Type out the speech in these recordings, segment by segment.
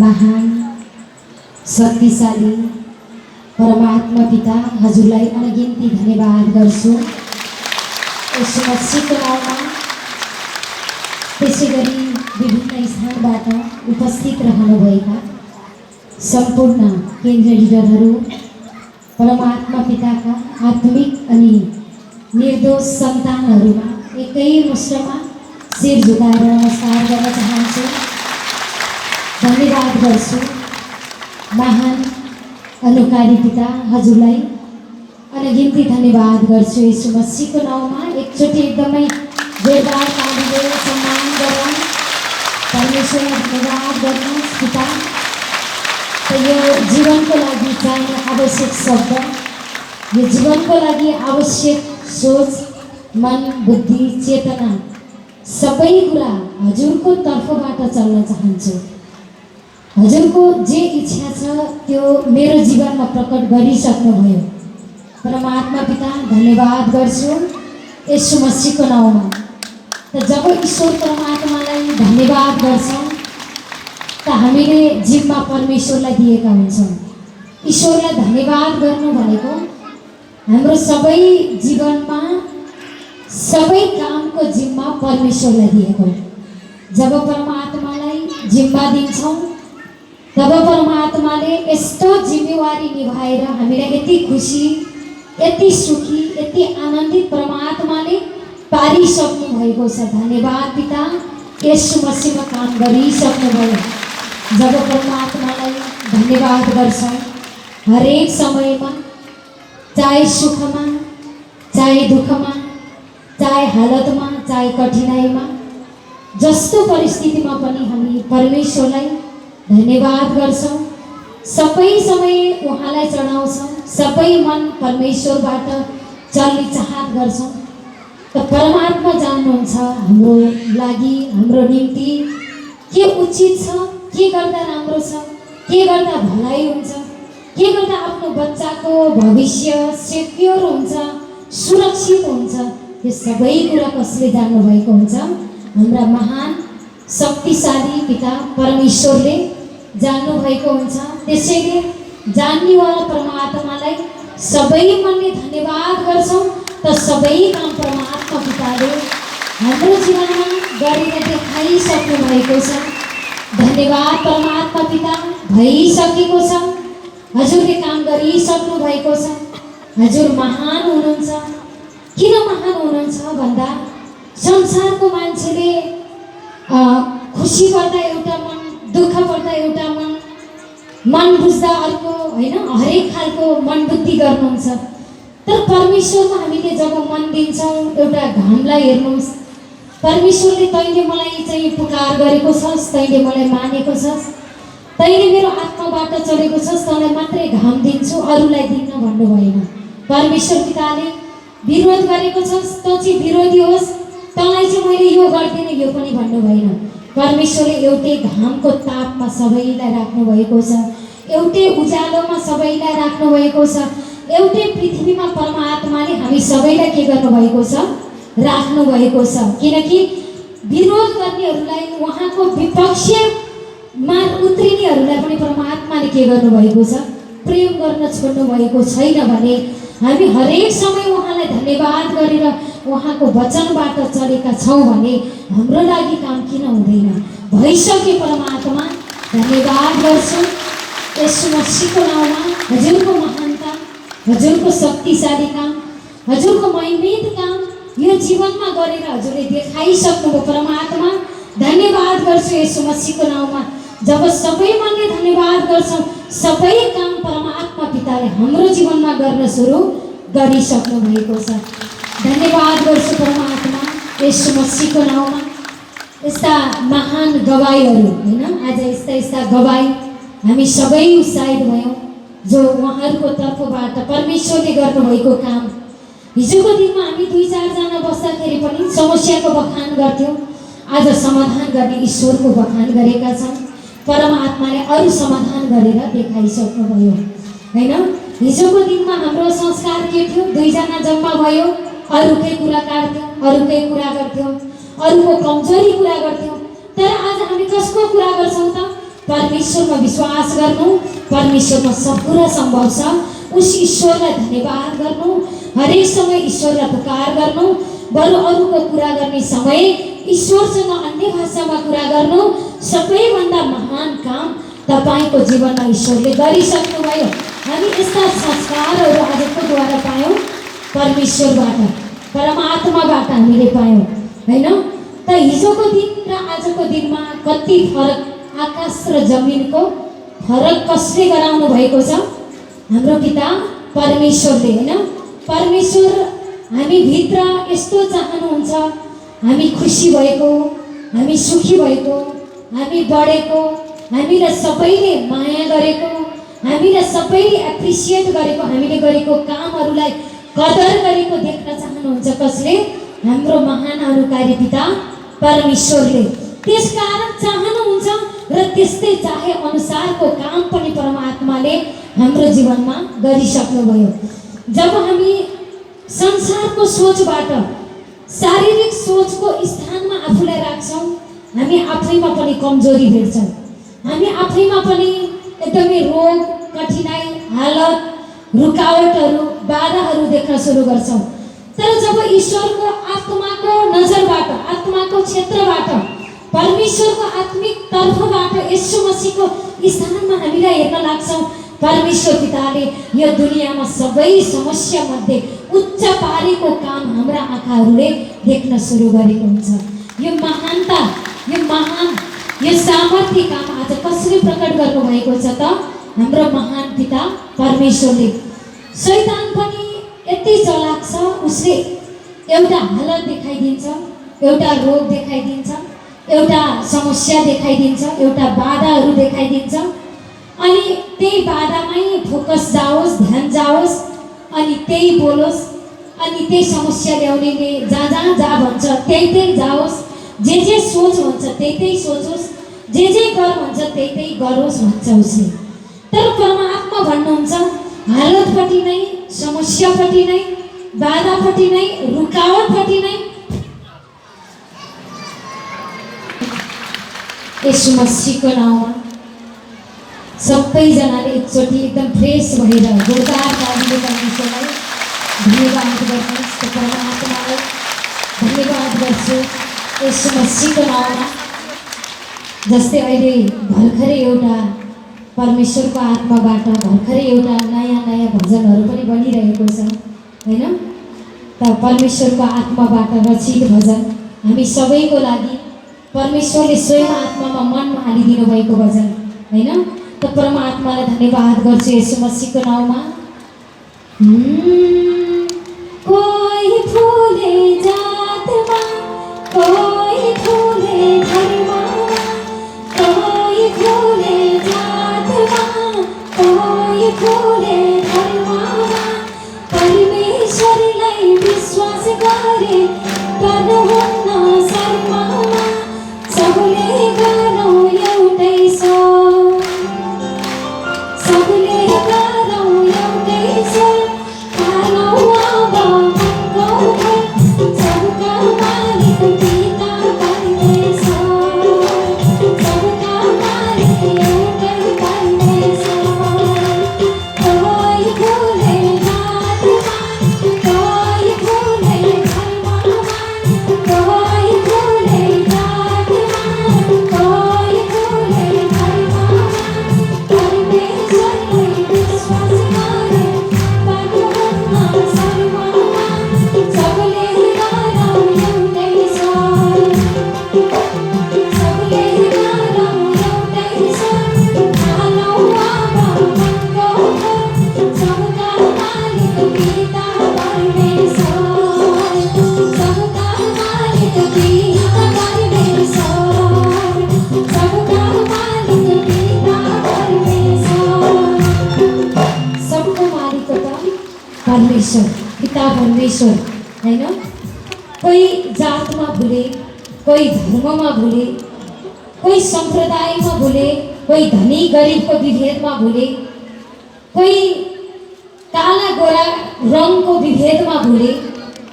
महान शक्तिशाली परमात्मा पिता हजुरलाई अनगिन्ती धन्यवाद गर्छु। यस मस्जिदको नाउँमा त्यसैगरी विभिन्न स्थानबाट उपस्थित रहनुभएका सम्पूर्ण केन्द्रीय लिडरहरू, परमात्मा पिताका आत्मिक अनि निर्दोष सन्तानहरूमा एकै मुष्टमा शिर झुकाएर नमस्कार गर्न चाहन्छु। धन्यवाद गर्छु। महान अनुकारी पिता हजुरलाई अनगिन्ती धन्यवाद गर्छु। यस मसीहको नाउँमा एकचोटि एकदमै जोरदार तालीले सम्मान गरौँ। परमेश्वरलाई धन्यवाद गर्नुहोस् पिता। यो जीवनको लागि चाहिने आवश्यक शब्द, यो जीवनको लागि आवश्यक सोच, मन, बुद्धि, चेतना सबै कुरा हजुरको तर्फबाट चल्न चाहन्छु। हजुरको जे इच्छा छ त्यो मेरो जीवनमा प्रकट गरिसक्नुभयो। परमात्मा पिता धन्यवाद गर्छु यीशु मसीहको नाउँमा। त जब ईश्वर परमात्मालाई धन्यवाद गर्छौँ त हामीले जिम्मा परमेश्वरलाई दिएका हुन्छौँ। ईश्वरलाई धन्यवाद गर्नु भनेको हाम्रो सबै जीवनमा सबै कामको जिम्मा परमेश्वरलाई दिएको। जब परमात्मालाई जिम्मा दिन्छौँ तब परमात्माले यस्तो जिम्मेवारी निभाएर हामीलाई यति खुसी, यति सुखी, यति आनन्दित परमात्माले पारिसक्नु भएको छ। धन्यवाद पिता, यीशु मसीहमा काम गरिसक्नुभयो। जब परमात्मालाई धन्यवाद गर्छौँ हरेक समयमा, चाहे सुखमा, चाहे दुःखमा, चाहे हालतमा, चाहे कठिनाइमा, जस्तो परिस्थितिमा पनि हामी परमेश्वरलाई धन्यवाद गर्छौँ। सबै समय उहाँलाई चढाउँछौँ। सबै मन परमेश्वरबाट चल्ने चाहत गर्छौँ। त परमात्मा जान्नुहुन्छ हाम्रो लागि, हाम्रो निम्ति के उचित छ, के गर्दा राम्रो छ, के गर्दा भलाइ हुन्छ, के गर्दा आफ्नो बच्चाको भविष्य सेक्योर हुन्छ, सुरक्षित हुन्छ, यो सबै कुरा कसले जान्नुभएको हुन्छ? हाम्रा महान शक्तिशाली पिता परमेश्वरले जान्नु भएको हुन्छ। त्यसैले जान्नेवाला परमात्मालाई सबै मनले धन्यवाद गर्छौँ। त सबै काम परमात्मा पिताले हाम्रो जीवनमा गरेर देखाइसक्नु भएको छ। धन्यवाद परमात्मा पिता, भइसकेको छ। हजुरले काम गरिसक्नु भएको छ। हजुर महान हुनुहुन्छ। किन महान हुनुहुन्छ भन्दा संसारको मान्छेले खुसी पर्दा एउटा मन, दुःख पर्दा एउटा मन, मन बुझ्दा अर्को, होइन, हरेक खालको मन बुद्धि गर्नुहुन्छ। तर परमेश्वरमा हामीले जब मन दिन्छौँ, एउटा घामलाई हेर्नुहोस्, परमेश्वरले तैँले मलाई चाहिँ पुकार गरेको छस्, तैँले मलाई मानेको छस्, तैँले मेरो आत्माबाट चलेको छस्, तँलाई मात्रै घाम दिन्छु, अरूलाई दिन्न भन्नु भएन। परमेश्वर पिताले विरोध गरेको छस्, तँ चाहिँ विरोधी होस्, तँलाई चाहिँ मैले यो गर्दिनँ यो पनि भन्नु भएन। परमेश्वरले एउटै घामको तापमा सबैलाई राख्नु भएको छ। एउटै उज्यालोमा सबैलाई राख्नु भएको छ। एउटै पृथ्वीमा परमात्माले हामी सबैलाई के गर्नुभएको छ? राख्नु भएको छ। किनकि विरोध गर्नेहरूलाई, उहाँको विपक्षमा उत्रिनेहरूलाई पनि परमात्माले के गर्नुभएको छ? प्रेम गर्न छोड्नु भएको छैन भने हामी हरेक समय उहाँलाई धन्यवाद गरेर उहाँको वचनबाट चलेका छौँ भने हाम्रो लागि काम किन हुँदैन? भइसके परमात्मा धन्यवाद गर्छु। यीशु मसीहको नाउँमा हजुरको महानता, हजुरको शक्तिशाली काम, हजुरको महिमित काम यो जीवनमा गरेर हजुरले देखाइसक्नुभयो। परमात्मा धन्यवाद गर्छु यीशु मसीहको नाउँमा। जब सबै मनले धन्यवाद गर्छौँ, सबै काम परमात्मा पिताले हाम्रो जीवनमा गर्न सुरु गरिसक्नु भएको छ। धन्यवाद गर्छु परमात्मा यीशु मसीहको नाउँमा। यस्ता महान गवाईहरू, होइन, आज यस्ता यस्ता गवाई हामी सबै उत्साहित भयौँ जो उहाँहरूको तर्फबाट परमेश्वरले गर्नुभएको काम। हिजोको दिनमा हामी 2-4 जना बस्दाखेरि पनि समस्याको बखान गर्थ्यौँ। आज समाधान गर्ने ईश्वरको बखान गरेका छौँ। परमात्माले अरू समाधान गरेर देखाइसक्नुभयो, होइन। हिजोको दिनमा हाम्रो संस्कार के थियो? 2 जना जम्मा भयो, अरूकै कुरा काट्थ्यौँ, अरूकै कुरा गर्थ्यौँ, अरूको कमजोरी कुरा गर्थ्यौँ। तर आज हामी कसको कुरा गर्छौँ त? परमेश्वरमा विश्वास गर्नु, परमेश्वरमा सब कुरा सम्भव छ। उस ईश्वरलाई धन्यवाद गर्नु, हरेक समय ईश्वरलाई पुकार गर्नु, बरु अरूको कुरा गर्ने समय ईश्वरसँग अन्य भाषामा कुरा गर्नु, सबैभन्दा महान काम तपाईको जीवनमा ईश्वरले गरिसक्नुभयो। हामी यस्ता संस्कारहरू आजको द्वारा पायौँ, परमेश्वरबाट, परमात्माबाट हामीले पायौँ हैन। त हिजोको दिन र आजको दिनमा कति फरक, आकाश र जमिनको फरक कसले गराउनु भएको छ? हाम्रो पिता परमेश्वरले हैन। परमेश्वर हामी भित्र यस्तो चाहनुहुन्छ, हामी खुसी भएको, हामी सुखी भएको, हामी बढेको, हामीलाई सबैले माया गरेको, हामीलाई सबैले एप्रिसिएट गरेको, हामीले गरेको कामहरूलाई कदर गरेको देख्न चाहनुहुन्छ। कसले? हाम्रो महान अनुकारी पिता परमेश्वरले। त्यसकारण चाहनुहुन्छ र त्यस्तै चाहे अनुसारको काम पनि परमात्माले हाम्रो जीवनमा गरिसक्नुभयो। जब हामी संसारको सोचबाट शारीरिक सोचको स्थानमा आफूलाई राख्छौँ, हामी आफैमा पनि कमजोरी भेट्छौँ, हामी आफैमा पनि एकदमै रोग, कठिनाइ, हालत, रुकावटहरू, बाधाहरू देख्न सुरु गर्छौँ। तर जब ईश्वरको आत्माको नजरबाट, आत्माको क्षेत्रबाट, परमेश्वरको आत्मिक तर्फबाट यीशु मसीहको स्थानमा हामीलाई हेर्न लाग्छौँ, परमेश्वर पिताले यो दुनियाँमा सबै समस्या मध्ये उच्च पारेको काम हाम्रा आँखाहरूले देख्न सुरु गरेको हुन्छ। यो महानता, यो महान, यो सामर्थ्य काम आज कसले प्रकट गर्नुभएको छ त? हाम्रो महान पिता परमेश्वरले। शैतान पनि यति चलाक छ, उसले एउटा हालत देखाइदिन्छ, एउटा रोग देखाइदिन्छ, एउटा समस्या देखाइदिन्छ, एउटा बाधाहरू देखाइदिन्छ, अनि त्यही बाधामै फोकस जाओस्, ध्यान जाओस्, अनि त्यही बोलोस्, अनि त्यही समस्या ल्याउनेले जहाँ जहाँ जा भन्छ त्यही त्यही जाओस्, जे सोच भन्छ त्यही त्यही सोचोस्, जे गर भन्छ त्यही त्यही गरोस् भन्छ उसले। तर परमात्मा भन्नुहुन्छ हालतपट्टि नै, समस्यापट्टि नै, बाधापट्टि नै, रुकावटपट्टि नै यीशु मसीहको नाउँमा सबैजनाले एकचोटि एकदम फ्रेस भएर जोरदार तालीले परमेश्वरलाई धन्यवाद गर्नुहोस्। परमात्मालाई धन्यवाद गर्छु यीशु मसीहको नाउँमा। जस्तै अहिले भर्खरै एउटा परमेश्वरको आत्माबाट भर्खरै एउटा नयाँ नयाँ भजनहरू पनि बनिरहेको छ हैन। त परमेश्वरको आत्माबाट रचित भजन हामी सबैको लागि परमेश्वरले स्वयं आत्मामा मनमा हालिदिनु भएको भजन हैन। त परमात्मालाई धन्यवाद गर्छु यीशु मसीहको नाउँमा। कोही फुले जातमा, कोही फुले धर्ममा, कोही फुले जातमा, कोही फुले धर्ममा, परमेश्वरलाई विश्वास गरे गर्नुहुन्न शर्ममा, सबले गरौँ एउटै छ, सबले गरौँ एउटै छ, खानौँ अब मनको घर, सबका मालिक पिता परमेश्वर, सबका मालिक एउटै परमेश्वर। कोही फुले जातमा, कोही फुले धर्ममा, कोही फुले जातमा, कोही फुले धर्ममा, परमेश्वरलाई विश्वास गरे गर्नुहुन्न शर्ममा, सबले गरौँ एउटै छ, सबले गरौँ एउटै छ, खानौँ अब मनको घर, सबका मालिक पिता परमेश्वर, सबका मालिक पिता परमेश्वर, सबका मालिक पिता परमेश्वर। सबको मालिक त परमेश्वर, पिता परमेश्वर हैन। कोही जातमा भुले, कोही धर्ममा भुले, कोही सम्प्रदायमा भुले, कोही धनी गरिबको विभेदमा भुले, कोही काला गोरा रङको विभेदमा भुले,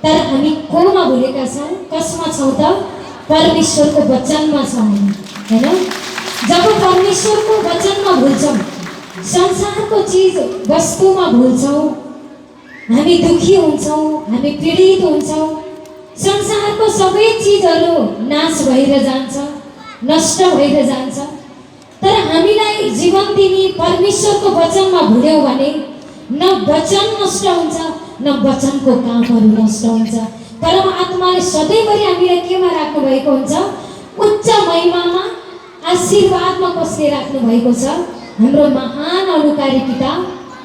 तर हामी कोमा भुलेका छौँ? कसमा छौँ त? परमेश्वरको वचनमा छौँ हैन। जब परमेश्वरको वचनमा भुल्छौँ, संसारको चिज वस्तुमा भुल्छौँ, हामी दुखी हुन्छौँ, हामी पीडित हुन्छौँ। संसारको सबै चिजहरू नाश भएर जान्छ, नष्ट भएर जान्छ। तर हामीलाई जीवन दिने परमेश्वरको वचनमा भुल्यौँ भने न वचन नष्ट हुन्छ, न वचनको कामहरू नष्ट हुन्छ। परम आत्माले सधैँभरि हामीलाई केमा राख्नु भएको हुन्छ? उच्च महिमामा, आशीर्वादमा कसले राख्नु भएको छ? हाम्रो महान अनुकारी पिता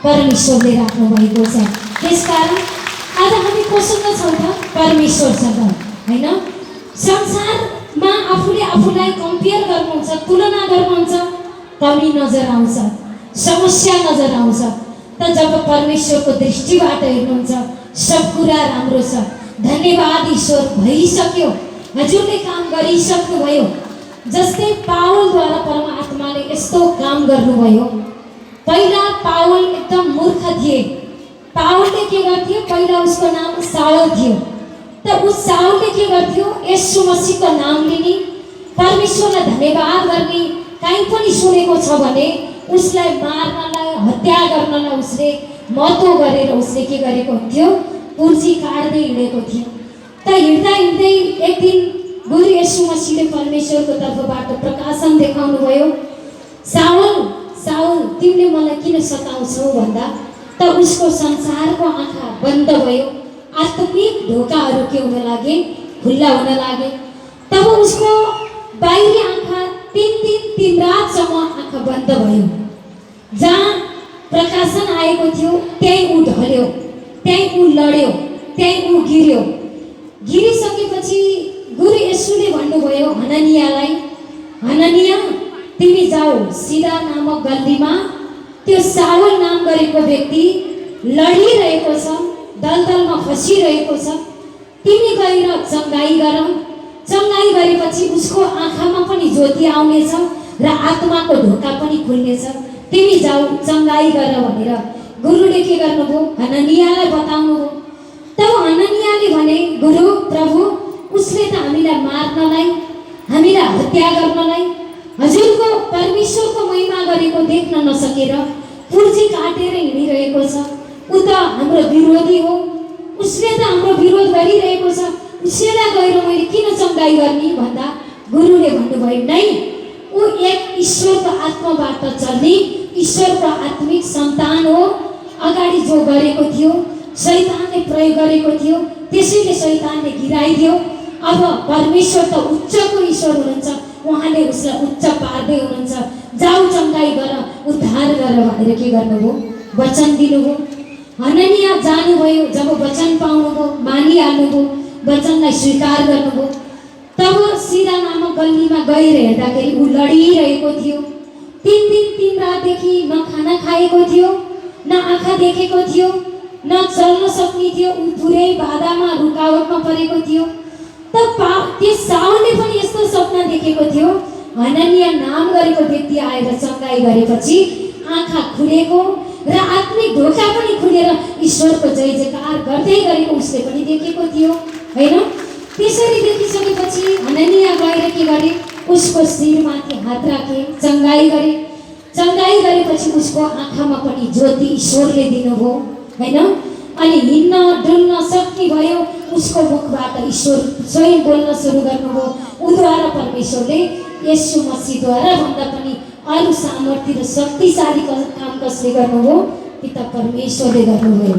परमेश्वरले राख्नु भएको छ। त्यसकारण आज हामी कोसँग छौँ त? परमेश्वरसँग, हैन? संसारमा आफूले आफूलाई कम्पेयर गर्नुहुन्छ, तुलना गर्नुहुन्छ, कमी नजर आउँछ, समस्या नजर आउँछ। त जब परमेश्वरको दृष्टिबाट हेर्नुहुन्छ, सब कुरा राम्रो छ। धन्यवाद ईश्वर, भइसक्यो, हजुरले काम गरिसक्नुभयो। जस्तै पावलद्वारा परमात्माले यस्तो काम गर्नुभयो। पहिला पावल एकदम मूर्ख थिए। पावलले के गर्थ्यो? पहिला उसको नाम साउल थियो। त उस साउलले के गर्थ्यो? येशू मसीहको नाम लिने, परमेश्वरलाई धन्यवाद गर्ने, कहीँ पनि सुनेको छ भने उसलाई मार्नलाई, हत्या गर्नलाई उसले महत्त्व गरेर उसले के गरेको थियो? कुर्सी काट्दै हिँडेको थियो। त हिँड्दा हिँड्दै एक दिन गुरु येशू मसीहले परमेश्वरको तर्फबाट प्रकाशन देखाउनु भयो। साउल साउल, तिमीले मलाई किन सताउँछौ भन्दा त उसको संसारको आँखा बन्द भयो। आत्मिक ढोकाहरू के हुन लागे? खुल्ला हुन लागे। तब उसको बाहिरी आँखा 3 दिन 3 रातसम्म आँखा बन्द भयो। जहाँ प्रकाशन आएको थियो त्यहीँ ऊ ढल्यो, त्यहीँ ऊ लड्यो, त्यहीँ ऊ गिर्यो। गिरिसकेपछि गुरु येशूले भन्नुभयो हननियालाई, हननिया तिमी जाऊ, सिधा नामक गल्लीमा त्यो साउल नाम गरेको व्यक्ति लडिरहेको छ, दलदलमा फसिरहेको छ, तिमी गएर चङ्गाई गर। चङ्गाई गरेपछि उसको आँखामा पनि ज्योति आउनेछ र आत्माको ढोका पनि खुल्नेछ। तिमी जाऊ, चङ्गाई गर भनेर गुरुले के गर्नुभयो? हननियालाई बताउनुभयो। तब हननियाले भने, गुरु प्रभु, उसले त हामीलाई मार्नलाई, हामीलाई हत्या गर्नलाई, हजुरको परमेश्वरको महिमा गरेको देख्न नसकेर कुर्सी काटेर हिँडिरहेको छ। ऊ त हाम्रो विरोधी हो, उसले त हाम्रो विरोध गरिरहेको छ, उसैलाई गएर मैले किन चङ्गाई गर्ने भन्दा गुरुले भन्नुभयो, नै ऊ एक ईश्वरको आत्माबाट चल्ने ईश्वरको आत्मिक सन्तान हो। अगाडि जो गरेको थियो शैतानले प्रयोग गरेको थियो, त्यसैले शैतानले गिराइदियो। अब परमेश्वर त उच्चको ईश्वर हुनुहुन्छ, उहाँले उसलाई उच्च पार्दै हुनुहुन्छ। जाऊ, चङ्गाई गर, उद्धार गर भनेर के गर्नुभयो? वचन दिनुभयो। हननिया जानुभयो। जब वचन पाउनुभयो, मानिहाल्नुभयो, वचनलाई स्वीकार गर्नुभयो, तब सिधा नामक गल्लीमा गएर हेर्दाखेरि ऊ लडिरहेको थियो। 3 दिन 3 रातदेखि न खाना खाएको थियो, न आँखा देखेको थियो, न चल्न सक्ने थियो। ऊ पुरै बाधामा, रुकावटमा परेको थियो। त्यो साउलले पनि यस्तो सपना देखेको थियो। हननिया नाम गरेको व्यक्ति आएर चङ्गाई गरेपछि आँखा खुलेको र आत्मिक ढोका पनि खुलेर ईश्वरको जय जयकार गर्दै गरेको उसले पनि देखेको थियो, हैन? त्यसरी देखिसकेपछि हननिया गएर के गरे? उसको शिरमाथि हात राखे, चङ्गाई गरे। चङ्गाई गरेपछि उसको आँखामा पनि ज्योति ईश्वरले दिनुभयो, हैन? अनि हिँड्न डुल्न सक्ने भयो। उसको मुखबाट ईश्वर स्वयं बोल्न सुरु गर्नुभयो। उद्वारा परमेश्वरले येशू मसीहद्वारा भन्दा पनि अरू सामर्थ्य र शक्तिशाली काम कसले गर्नुभयो? पिता परमेश्वरले गर्नुभयो।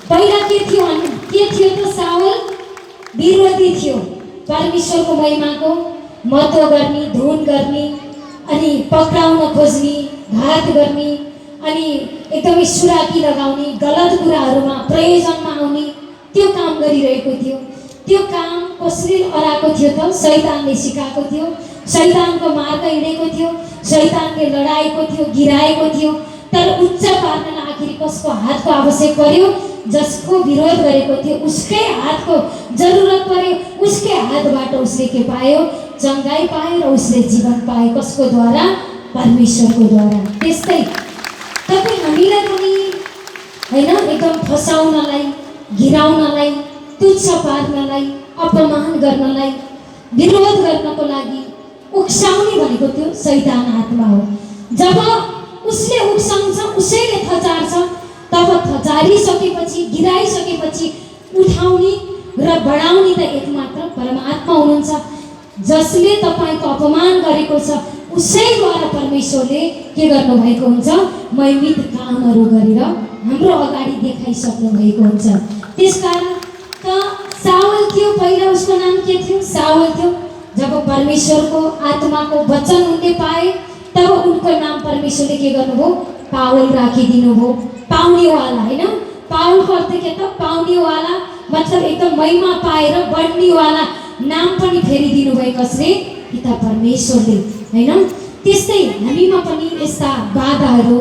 पहिला के थियो त? साउल विरोधी थियो, परमेश्वरको महिमाको महत्त्व गर्ने, धुन गर्ने, अनि पक्राउन खोज्ने, घात गर्ने, अनि एकदमै सुराकी लगाउने, गलत कुराहरूमा प्रयोजनमा आउने त्यो काम गरिरहेको थियो। त्यो काम कसले अराएको थियो त? शैतानले सिकाएको थियो, शैतानको मार्ग हिँडेको थियो, शैतानले लडाएको थियो, गिराएको थियो। तर उच्च पार्नलाई आखिर कसको हातको आवश्यक पर्यो? जसको विरोध गरेको थियो उसकै हातको जरुरत पर्यो। उसकै हातबाट उसले के पायो? चङ्गाई पायो र उसले जीवन पायो। कसको द्वारा? परमेश्वरको द्वारा। त्यस्तै तपाईँ हामीलाई पनि हैन, एकदम फसाउनलाई, गिराउनलाई, तुच्छ पार्नलाई, अपमान गर्नलाई, विरोध गर्नको लागि उक्साउने भनेको त्यो शैतान आत्मा हो। जब उसले उक्साउँछ, उसैले थचार्छ, तब थचारिसकेपछि गिराइसकेपछि उठाउने र बढाउने त एकमात्र परमात्मा हुनुहुन्छ। जसले तपाईँको अपमान गरेको छ उसैद्वारा परमेश्वरले के गर्नुभएको हुन्छ, महिमित कामहरू गरेर हाम्रो अगाडि देखाइसक्नु भएको हुन्छ। त्यसकारण त साउल थियो, पहिला उसको नाम के थियो, साउल थियो। जब परमेश्वरको आत्माको वचन उनले पाए तब उनको नाम परमेश्वरले के गर्नुभयो, पावल राखिदिनु भयो। पाउनेवाला होइन, पावलको अर्थ के त, पाउनेवाला मतलब एकदम महिमा पाएर बढ्नेवाला नाम पनि फेरि दिनुभयो कसले, पिता परमेश्वरले होइन। त्यस्तै हामीमा पनि यस्ता बाधाहरू,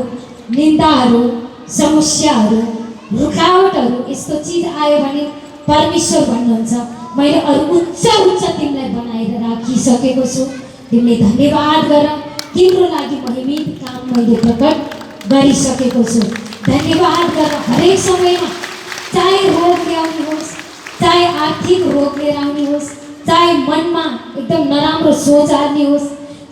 निन्दाहरू, समस्याहरू, रुकावटहरू यस्तो चिज आयो भने परमेश्वर भन्नुहुन्छ मैले अरू उच्च उच्च तिमीलाई बनाएर राखिसकेको छु, तिमीले धन्यवाद गर, तिम्रो लागि महिमित काम मैले प्रकट गरिसकेको छु। धन्यवाद गर। हरेक समयमा चाहे रोग ल्याउने होस्, चाहे आर्थिक रोग लिएर आउने होस्, चाहे मनमा एकदम नराम्रो सोच आउने होस्,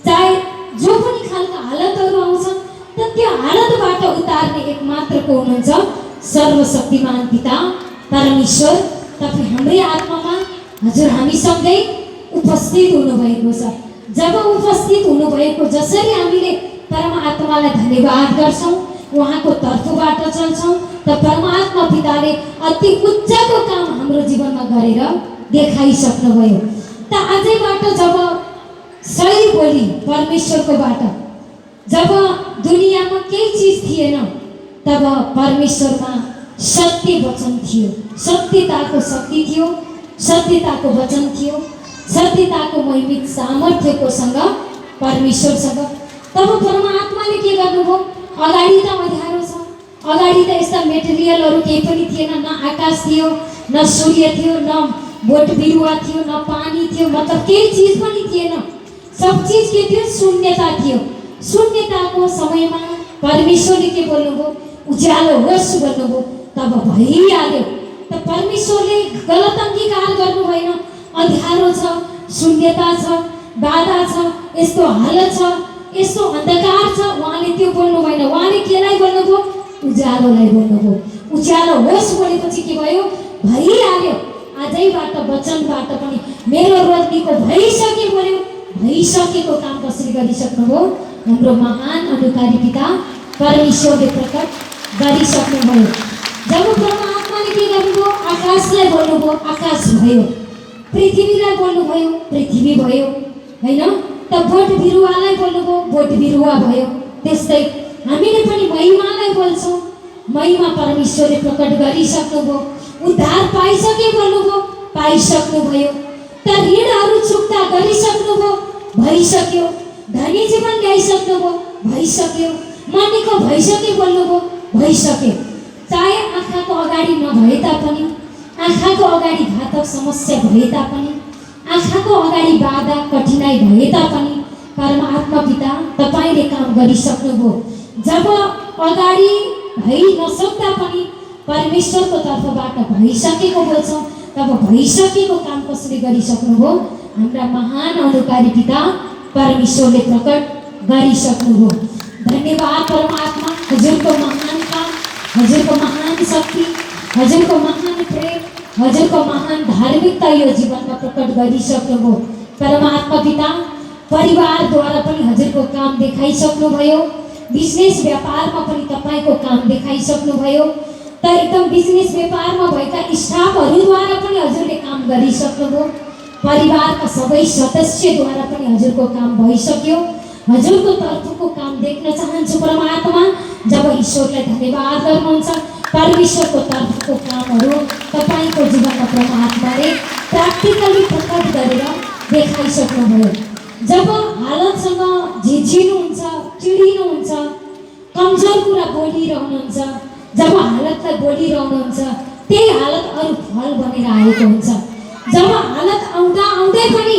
चाहे जो पनि खालका हालतहरू आउँछन् त त्यो हालतबाट उतार्ने एकमात्र को हुनुहुन्छ, सर्वशक्तिमान पिता परमेश्वर। तपाईँ हाम्रै आत्मामा हजुर हामीसँगै उपस्थित हुनुभएको छ। जब उपस्थित हुनुभएको, जसरी हामीले परमात्मालाई धन्यवाद गर्छौँ, उहाँको तर्फबाट चल्छौँ, त परमात्मा पिताले अति उच्चको काम हाम्रो जीवनमा गरेर देखाइसक्नुभयो। त आजैबाट जब सही बोली परमेश्वरकोबाट, जब दुनियाँमा केही चिज थिएन तब परमेश्वरमा सत्य वचन थियो, सत्यताको शक्ति थियो, सत्यताको वचन थियो, सत्यताको महिमित सामर्थ्यकोसँग परमेश्वरसँग। तब परमात्माले के गर्नुभयो, अगाडि त अँध्यारो छ, अगाडि त यस्ता मेटेरियलहरू केही पनि थिएन, न आकाश थियो, न सूर्य थियो, न बोट बिरुवा थियो, न पानी थियो, मतलब केही चिज पनि थिएन। सब चिज के थियो, शून्यता थियो। शून्यताको समयमा परमेश्वरले के बोल्नुभयो, उज्यालो होस् भन्नुभयो, तब भइहाल्यो। त परमेश्वरले गलत अङ्गीकार गर्नु भएन। अँध्यारो छ, शून्यता छ, बाधा छ, यस्तो हालत छ, यस्तो अन्धकार छ, उहाँले त्यो बोल्नु भएन। उहाँले केलाई बोल्नुभयो, उज्यालोलाई बोल्नुभयो। उज्यालो होस् बोलेपछि के भयो, भइहाल्यो। आजैबाट वचनबाट पनि मेरो रोज्नीको भइसके बोल्यो, भइसकेको काम कसरी गरिसक्नुभयो, हाम्रो महान अनुकारी पिता परमेश्वरले प्रकट गरिसक्नुभयो। जब परमात्माले के गर्नुभयो, आकाशलाई बोल्नुभयो, आकाश भयो, पृथ्वीलाई बोल्नुभयो, पृथ्वी भयो होइन। त बोट बिरुवालाई बोल्नुभयो, बोट बिरुवा भयो। त्यस्तै हामीले पनि महिमालाई बोल्छौँ, महिमा परमेश्वरले प्रकट गरिसक्नुभयो। उद्धार पाइसके बोल्नुभयो, पाइसक्नुभयो। त ऋणहरू चुक्ता गरिसक्नुभयो, भइसक्यो। धनी जीवन ल्याइसक्नुभयो, भइसक्यो। मानेको भइसके बोल्नुभयो, भइसक्यो। चाहे आँखाको अगाडि नभए तापनि, आँखाको अगाडि घातक समस्या भए तापनि, आँखाको अगाडि बाधा कठिनाइ भए तापनि परमात्मा पिता तपाईँले काम गरिसक्नुभयो। जब अगाडि भइ नसक्दा पनि परमेश्वरको तर्फबाट भइसकेको बोल्छौँ, तब भइसकेको काम कसले गरिसक्नुभयो, हाम्रा महान अनुकारी पिता परमेश्वरले प्रकट गरिसक्नुभयो। धन्यवाद परमात्मा, हजुरको महान काम, हजुरको महान शक्ति, हजुरको महान प्रेम, हजुरको महान धार्मिकता यो जीवनमा प्रकट गरिसक्नुभयो। परमात्मा पिता परिवारद्वारा पनि हजुरको काम देखाइसक्नुभयो। बिजनेस व्यापारमा पनि तपाईँको काम देखाइसक्नुभयो। त एकदम बिजनेस व्यापारमा भएका स्टाफहरूद्वारा पनि हजुरले काम गरिसक्नुभयो। परिवारका सबै सदस्यद्वारा पनि हजुरको काम भइसक्यो। हजुरको तर्फको काम देख्न चाहन्छु परमात्मा। जब ईश्वरलाई धन्यवाद गर्नुहुन्छ, परमेश्वरको तर्फको कामहरू तपाईँको जीवनमा परमात्माले प्र्याक्टिकली प्रकट गरेर देखाइसक्नुभयो। जब हालतसँग झिझिनुहुन्छ, चिडिनुहुन्छ, कमजोर कुरा बोलिरहनुहुन्छ, जब हालतलाई बोलिरहनुहुन्छ, त्यही हालत अरू फल बनेर आएको हुन्छ। जब हालत आउँदा आउँदै पनि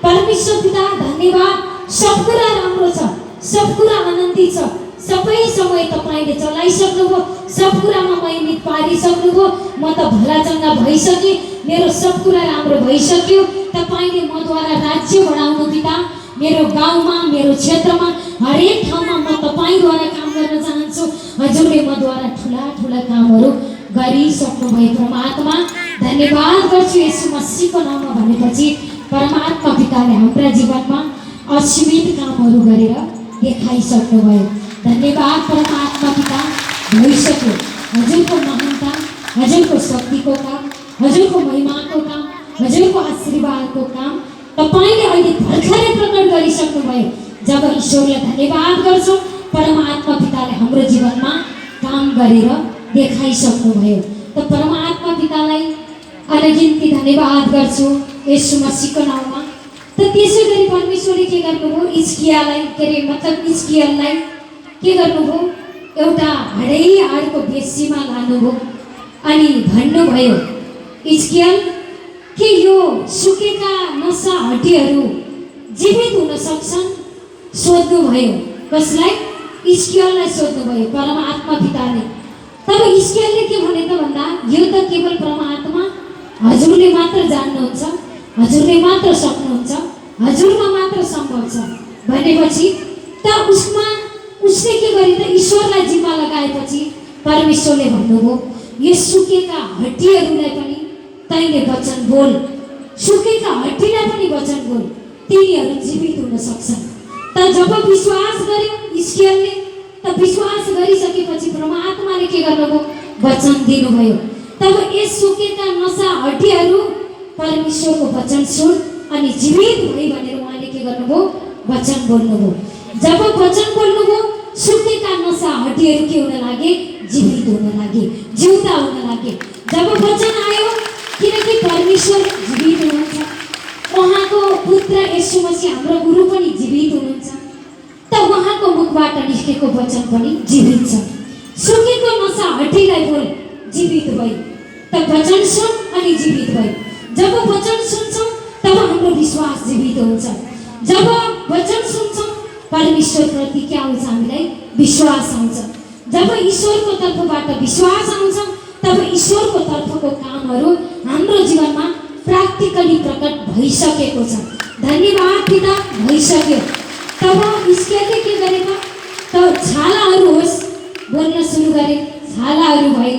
परमेश्वर पिता धन्यवाद, सब कुरा राम्रो छ, सब कुरा आनन्दित छ, सबै समय तपाईँले चलाइसक्नुभयो, सब कुरामा महिमित पारिसक्नुभयो। म त भला चङ्गा भइसकेँ, मेरो सब कुरा राम्रो भइसक्यो। तपाईँले मद्वारा राज्य बढाउनु पिता, मेरो गाउँमा मेरो क्षेत्रमा हरेक ठाउँमा म तपाईद्वारा काम गर्न चाहन्छु। हजुरले मद्वारा ठुला ठुला कामहरू गरिसक्नु भयो परमात्मा। धन्यवाद गर्छु येशू मसीहको नाममा भनेपछि परमात्मा पिताले हाम्रा जीवनमा असीमित कामहरू गरेर देखाइसक्नु भयो। धन्यवाद परमात्मा पिता। भइसक्यो हजुरको महानता, हजुरको शक्तिको काम, हजुरको महिमाको काम, हजुरको आशीर्वादको काम तपाईले अहिले भर्खरै प्रकट गरिसक्नु भयो। जब ईश्वरलाई धन्यवाद गर्छौँ परमात्मा पिताले हाम्रो जीवनमा काम गरेर देखाइसक्नु भयो। त परमात्मा पितालाई अनगिन्ती धन्यवाद गर्छु येशू मसीहको नाममा। त त्यसै गरी परमेश्वरले के गर्नुभयो, हिजकियालाई के अरे मतलब हिजकियललाई के गर्नुभयो, एउटा हाडको बेसीमा लानुभयो अनि भन्नुभयो, हिजकियल के यो सुकेका नसा हड्डीहरू जीवित हुन सक्छन्? सोध्नुभयो। कसलाई? हिजकियललाई सोध्नुभयो परमात्मा पिताले। तब हिजकियलले के भने त भन्दा, यो त केवल परमात्मा हजुरले मात्र जान्नुहुन्छ, हजुरले मात्र सक्नुहुन्छ, हजुरमा मात्र सम्भव छ भनेपछि त उसले के गरे त ईश्वरलाई जिम्मा लगाएपछि परमेश्वरले भन्नुभयो, यो सुकेका हड्डीहरूलाई पनि तैँले वचन बोल, सुकेका हड्डीलाई पनि वचन बोल, तिनीहरू जीवित हुन सक्छन्। त जब विश्वास गर्यो हिजकियलले, त विश्वास गरिसकेपछि परमात्माले के गर्नुभयो, वचन दिनुभयो। तब यस सुकेका नसा हड्डीहरू परमेश्वरको वचन सुन अनि जीवित भई भनेर उहाँले के गर्नुभयो, वचन बोल्नुभयो। जब वचन बोल्नुभयो सुकेका नसा हड्डीहरू के हुन लागे, जीवित हुन लागे, जिउँदा हुन लागे। जब वचन आयो, किनकि परमेश्वर जीवित हुनुहुन्छ, उहाँको पुत्र येशू मसीह हाम्रो गुरु पनि जीवित हुनुहुन्छ, त उहाँको मुखबाट निस्केको वचन पनि जीवित छ। सुकेको नसा हड्डीलाई बोल, जीवित भयो। त वचन सुन अनि जीवित भयो। जब वचन सुन्छौँ तब हाम्रो विश्वास जीवित हुन्छ। जब वचन सुन्छौँ परमेश्वरप्रति के आउँछ, हामीलाई विश्वास आउँछ। जब ईश्वरको तर्फबाट विश्वास आउँछ तब ईश्वरको तर्फको कामहरू हाम्रो जीवनमा प्र्याक्टिकली प्रकट भइसकेको छ। धन्यवाद पिता, भइसक्यो। तब हिजकियलले के गरे त छालाहरू होस् बोल्न सुरु गरे, छालाहरू भए,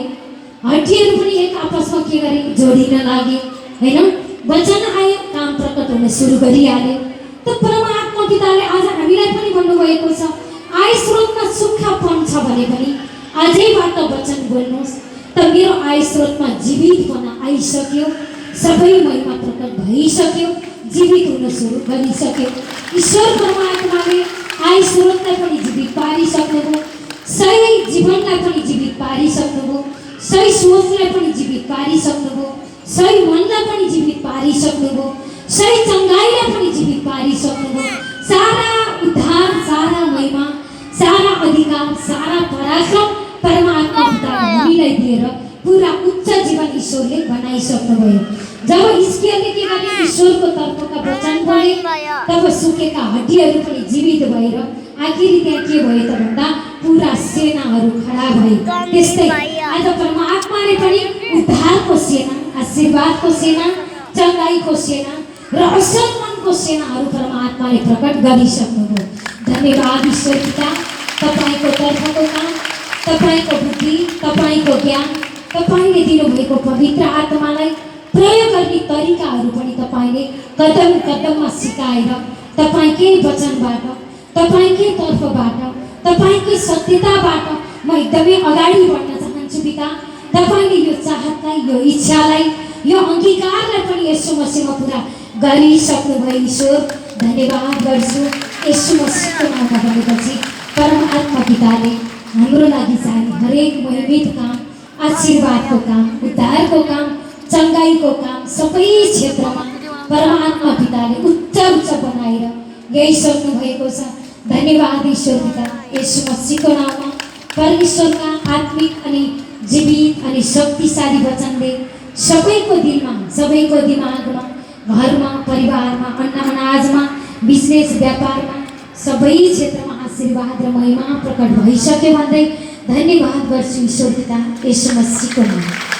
हड्डीहरू पनि एक आपसमा के गरे, जोडिन लागे हैन। वचन आयो, काम प्रकट हुन सुरु गरिहाल्यो। त परमात्मा पिताले आज हामीलाई पनि भन्नुभएको छ, आय स्रोतमा सुक्खापन छ भने पनि आजैबाट वचन बोल्नुहोस्। त मेरो आय स्रोतमा जीवितपना आइसक्यो, सबै महिमा प्रकट भइसक्यो, जीवित हुन सुरु गरिसक्यो। ईश्वर परमात्माले आय स्रोतलाई पनि जीवित पारिसक्नुभयो, सही जीवनलाई पनि जीवित पारिसक्नुभयो, सही सोचलाई पनि जीवित पारिसक्नुभयो, सही मनलाई पनि जीवित पारिसक्नुभयो, सही चङ्गाइलाई पनि जीवित पारिसक्नुभयो। सारा उद्धार, सारा महिमा, सारा अधिकार, सारा पराक्रम परमात्मा पिताले हामीलाई दिएर पुरा उच्च जीवन ईश्वरले बनाइसक्नुभयो। जब हिजकियलले के गरे, ईश्वरको तर्फका वचन बोले, तब सुकेका हड्डीहरू पनि जीवित भएर आखिरी त्यहाँ के भयो त भन्दा पुरा सेनाहरू खडा भए। त्यस्तै आज परमात्माले पनि उद्धारको सेना, आशीर्वादको सेना, चङ्गाइको सेना र असल मनको सेनाहरू परमात्माले प्रकट गरिसक्नुभयो। धन्यवाद ईश्वर पिता, तपाईँको तर्फको काम, तपाईँको बुद्धि, तपाईँको ज्ञान, तपाईँले दिनुभएको पवित्र आत्मालाई प्रयोग गर्ने तरिकाहरू पनि तपाईँले कदम कदममा सिकाएर तपाईँकै वचनबाट, तपाईँकै तर्फबाट, तपाईँकै सत्यताबाट म एकदमै अगाडि बढ्न चाहन्छु पिता। तपाईँले यो चाहतलाई, यो इच्छालाई, यो अङ्गीकारलाई पनि येशू मसीहमा पुरा गरिसक्नुभयो। ईश्वर धन्यवाद गर्छु येशू मसीहको नाममा भनेपछि परमात्मा पिताले हाम्रो लागि चाहिने हरेक महिमित काम, आशीर्वादको काम, उद्धारको काम, चङ्गाइको काम सबै क्षेत्रमा परमात्मा पिताले उच्च उच्च बनाएर ल्याइसक्नु भएको छ। धन्यवाद ईश्वर पिता, येशू मसीहको नाममा परमेश्वरका आत्मिक अनि जीवित अनि शक्तिशाली वचनले सबैको दिलमा, सबैको दिमागमा, घरमा, परिवारमा, अन्न अनाजमा, बिजनेस व्यापारमा, सबै क्षेत्रमा आशीर्वाद र महिमा प्रकट भइसक्यो भन्दै धन्यवाद गर्छु ईश्वर पिता, येशू मसीहको नाममा।